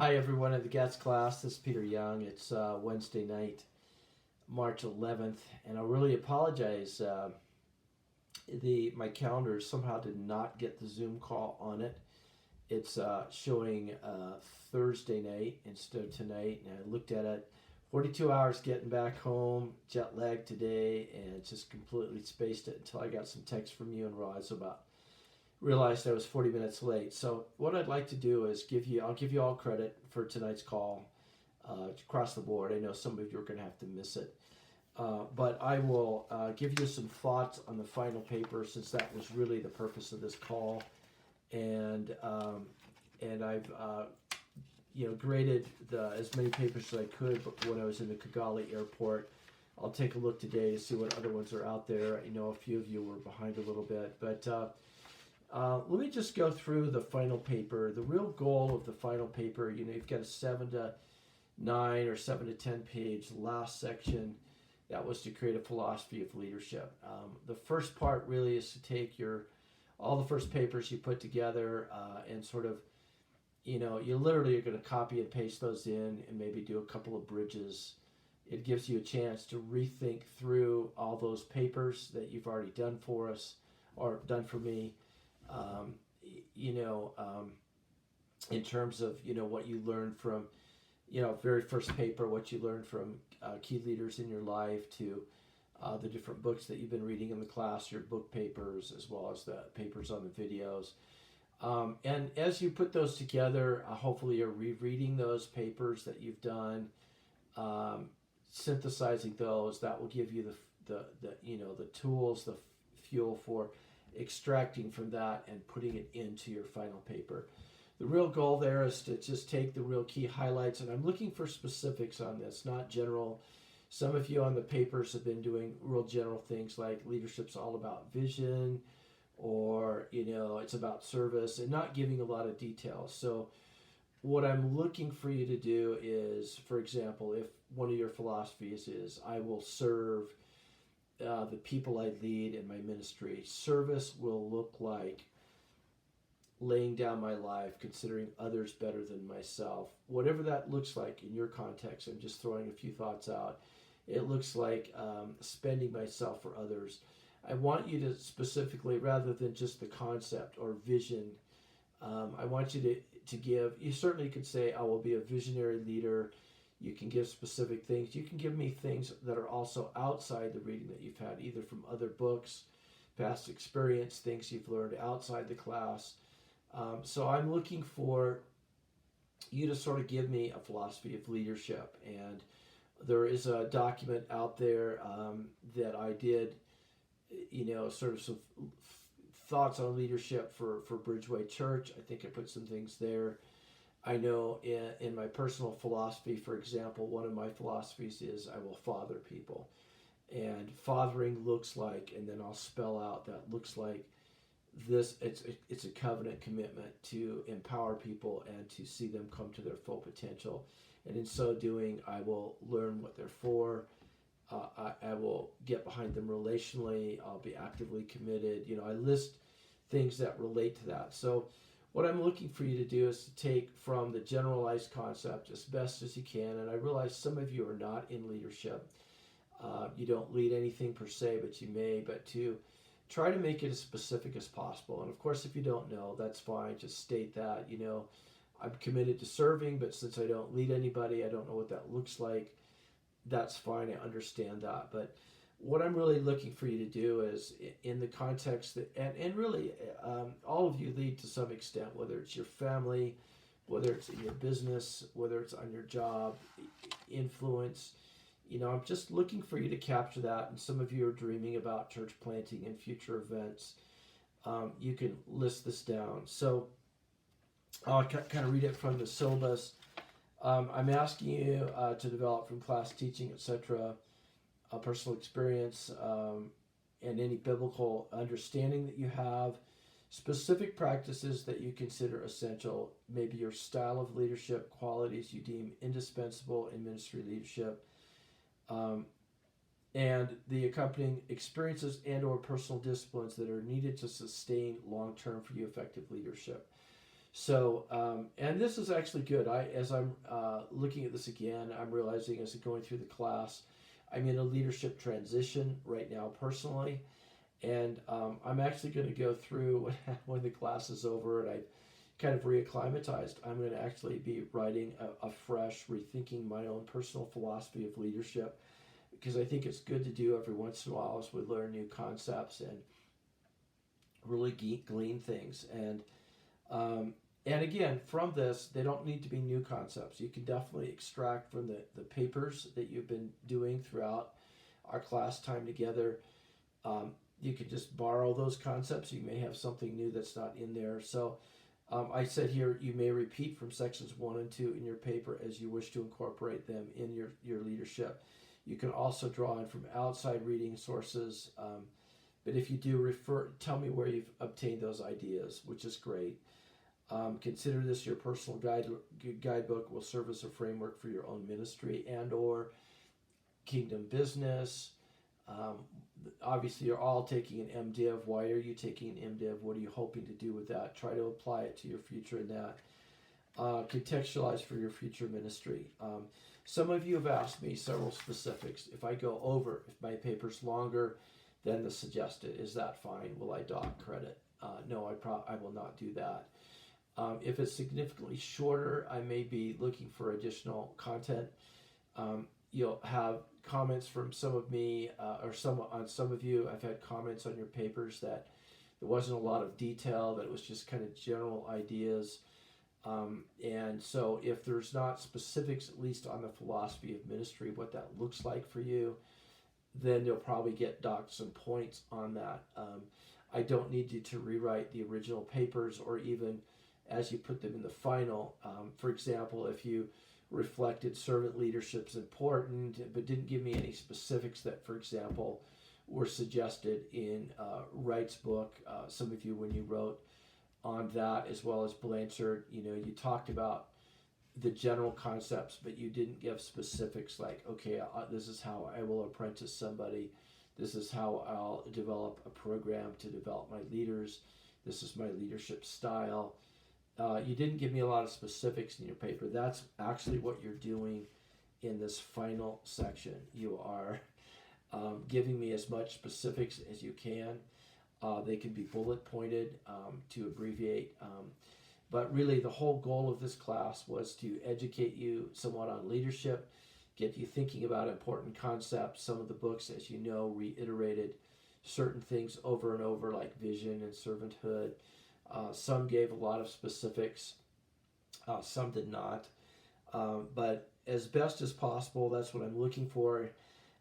Hi, everyone in the guest class. This is Peter Young. It's Wednesday night, March 11th, and I really apologize. My calendar somehow did not get the Zoom call on it. It's showing Thursday night instead of tonight, and I looked at it. 42 hours getting back home, jet lag today, and just completely spaced it until I got some text from you and realized I was 40 minutes late. So what I'd like to do is I'll give you all credit for tonight's call across the board. I know some of you are going to have to miss it. But I will give you some thoughts on the final paper, since that was really the purpose of this call. And I've graded as many papers as I could when I was in the Kigali airport. I'll take a look today to see what other ones are out there. I know a few of you were behind a little bit, but let me just go through the final paper. The real goal of the final paper, you've got a 7 to 9 or 7 to 10 page last section that was to create a philosophy of leadership. The first part really is to take all the first papers you put together and sort of, you literally are going to copy and paste those in and maybe do a couple of bridges. It gives you a chance to rethink through all those papers that you've already done for us or done for me. In terms of what you learned from very first paper, what you learned from key leaders in your life, to the different books that you've been reading in the class, your book papers, as well as the papers on the videos. And as you put those together, hopefully you're rereading those papers that you've done, synthesizing those. That will give you the tools, the fuel for extracting from that and putting it into your final paper. The real goal there is to just take the real key highlights, and I'm looking for specifics on this, not general. Some of you on the papers have been doing real general things like leadership's all about vision, or it's about service, and not giving a lot of details. So what I'm looking for you to do is, for example, if one of your philosophies is I will serve the people I lead in my ministry, service will look like laying down my life, considering others better than myself. Whatever that looks like in your context, I'm just throwing a few thoughts out. It looks like spending myself for others. I want you to specifically, rather than just the concept or vision, I want you to give, you certainly could say, I will be a visionary leader. You can give specific things. You can give me things that are also outside the reading that you've had, either from other books, past experience, things you've learned outside the class. So I'm looking for you to sort of give me a philosophy of leadership. And there is a document out there that I did, sort of some thoughts on leadership for Bridgeway Church. I think I put some things there. I know in my personal philosophy, for example, one of my philosophies is I will father people. And fathering looks like, and then I'll spell out that looks like this. It's a covenant commitment to empower people and to see them come to their full potential. And in so doing, I will learn what they're for. I will get behind them relationally. I'll be actively committed. I list things that relate to that. So what I'm looking for you to do is to take from the generalized concept as best as you can. And I realize some of you are not in leadership. You don't lead anything per se, but you may. But to try to make it as specific as possible. And of course, if you don't know, that's fine. Just state that, I'm committed to serving, but since I don't lead anybody, I don't know what that looks like. That's fine. I understand that. But what I'm really looking for you to do is in the context that, and really all of you lead to some extent, whether it's your family, whether it's in your business, whether it's on your job, influence. I'm just looking for you to capture that. And some of you are dreaming about church planting and future events. You can list this down. So I'll kind of read it from the syllabus. I'm asking you to develop from class teaching, etc., personal experience, and any biblical understanding that you have, specific practices that you consider essential, maybe your style of leadership, qualities you deem indispensable in ministry leadership, and the accompanying experiences and or personal disciplines that are needed to sustain long-term for you effective leadership. So, and this is actually good. As I'm looking at this again, I'm realizing as I'm going through the class, I'm in a leadership transition right now personally, and I'm actually going to go through when the class is over and I kind of reacclimatized. I'm going to actually be writing a fresh, rethinking my own personal philosophy of leadership, because I think it's good to do every once in a while as we learn new concepts and really glean things. And again, from this, they don't need to be new concepts. You can definitely extract from the papers that you've been doing throughout our class time together. You can just borrow those concepts. You may have something new that's not in there. So I said here, you may repeat from sections 1 and 2 in your paper as you wish to incorporate them in your leadership. You can also draw in from outside reading sources. But if you do, tell me where you've obtained those ideas, which is great. Consider this your personal guidebook. Will serve as a framework for your own ministry and or kingdom business. Obviously, you're all taking an MDiv. Why are you taking an MDiv? What are you hoping to do with that? Try to apply it to your future in that. Contextualize for your future ministry. Some of you have asked me several specifics. If I go over, if my paper's longer than the suggested, is that fine? Will I dock credit? No, I will not do that. If it's significantly shorter, I may be looking for additional content. You'll have comments from some of me or on some of you. I've had comments on your papers that there wasn't a lot of detail, that it was just kind of general ideas. And so if there's not specifics, at least on the philosophy of ministry, what that looks like for you, then you'll probably get docked some points on that. I don't need you to rewrite the original papers or even as you put them in the final. For example, if you reflected servant leadership is important, but didn't give me any specifics that, for example, were suggested in Wright's book. Some of you, when you wrote on that, as well as Blanchard, you talked about the general concepts, but you didn't give specifics like, okay, this is how I will apprentice somebody. This is how I'll develop a program to develop my leaders. This is my leadership style. You didn't give me a lot of specifics in your paper. That's actually what you're doing in this final section. You are giving me as much specifics as you can. They can be bullet pointed to abbreviate. But really the whole goal of this class was to educate you somewhat on leadership, get you thinking about important concepts. Some of the books, as you know, reiterated certain things over and over, like vision and servanthood. Some gave a lot of specifics, some did not. But as best as possible, that's what I'm looking for.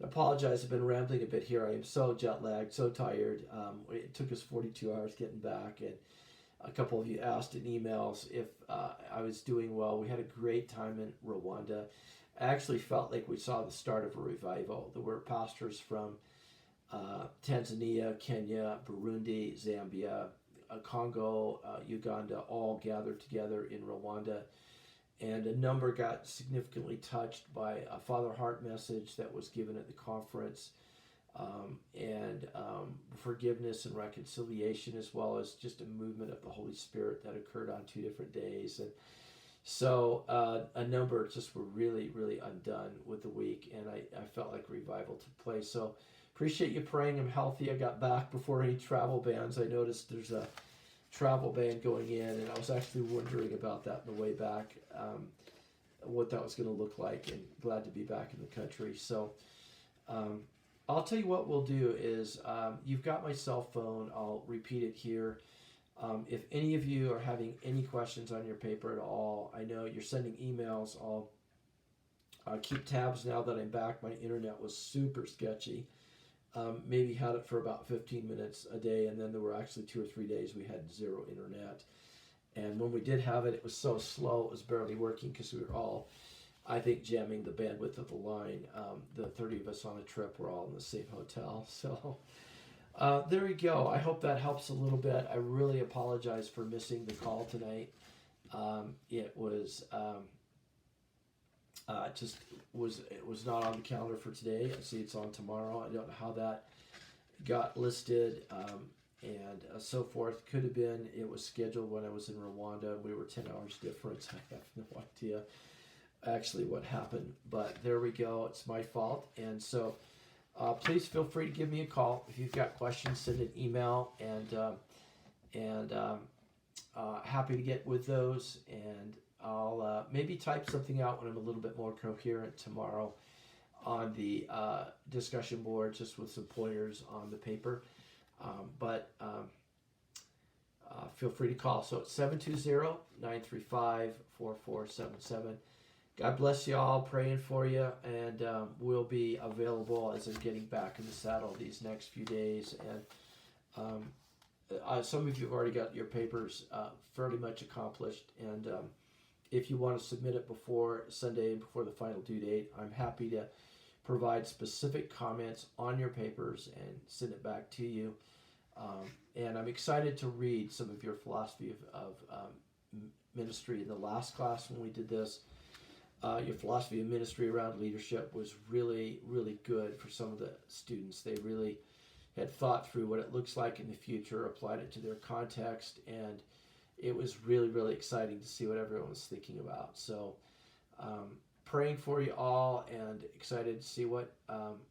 I apologize, I've been rambling a bit here. I am so jet lagged, so tired. It took us 42 hours getting back, and a couple of you asked in emails if I was doing well. We had a great time in Rwanda. I actually felt like we saw the start of a revival. There were pastors from Tanzania, Kenya, Burundi, Zambia, Congo, Uganda, all gathered together in Rwanda. And a number got significantly touched by a Father Heart message that was given at the conference, and forgiveness and reconciliation, as well as just a movement of the Holy Spirit that occurred on 2 different days. And so a number just were really, really undone with the week, and I felt like revival took place. So appreciate you praying I'm healthy. I got back before any travel bans. I noticed there's a travel ban going in, and I was actually wondering about that on the way back, what that was going to look like, and glad to be back in the country. So I'll tell you what we'll do is you've got my cell phone. I'll repeat it here. If any of you are having any questions on your paper at all, I know you're sending emails. I'll keep tabs now that I'm back. My internet was super sketchy. Maybe had it for about 15 minutes a day, and then there were actually 2 or 3 days we had zero internet. And when we did have it, it was so slow it was barely working because we were all, I think, jamming the bandwidth of the line. The 30 of us on the trip were all in the same hotel. So there we go. I hope that helps a little bit. I really apologize for missing the call tonight. It was it was not on the calendar for today. I see it's on tomorrow. I don't know how that got listed. and so forth. Could have been it was scheduled when I was in Rwanda and we were 10 hours difference. I have no idea actually what happened, but there we go. It's my fault. And so please feel free to give me a call. If you've got questions, send an email, and happy to get with those. And I'll maybe type something out when I'm a little bit more coherent tomorrow on the discussion board, just with some pointers on the paper. But feel free to call. So it's 720-935-4477. God bless you all. Praying for you, and we'll be available as I'm getting back in the saddle these next few days. And some of you have already got your papers fairly much accomplished, and if you want to submit it before Sunday and before the final due date, I'm happy to provide specific comments on your papers and send it back to you. And I'm excited to read some of your philosophy of ministry in the last class when we did this. Your philosophy of ministry around leadership was really, really good for some of the students. They really had thought through what it looks like in the future, applied it to their context, and it was really, really exciting to see what everyone was thinking about. So praying for you all, and excited to see what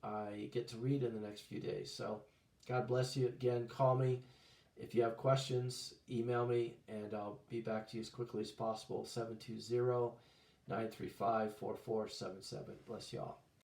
I get to read in the next few days. So God bless you. Again, call me. If you have questions, email me, and I'll be back to you as quickly as possible. 720-935-4477. Bless you all.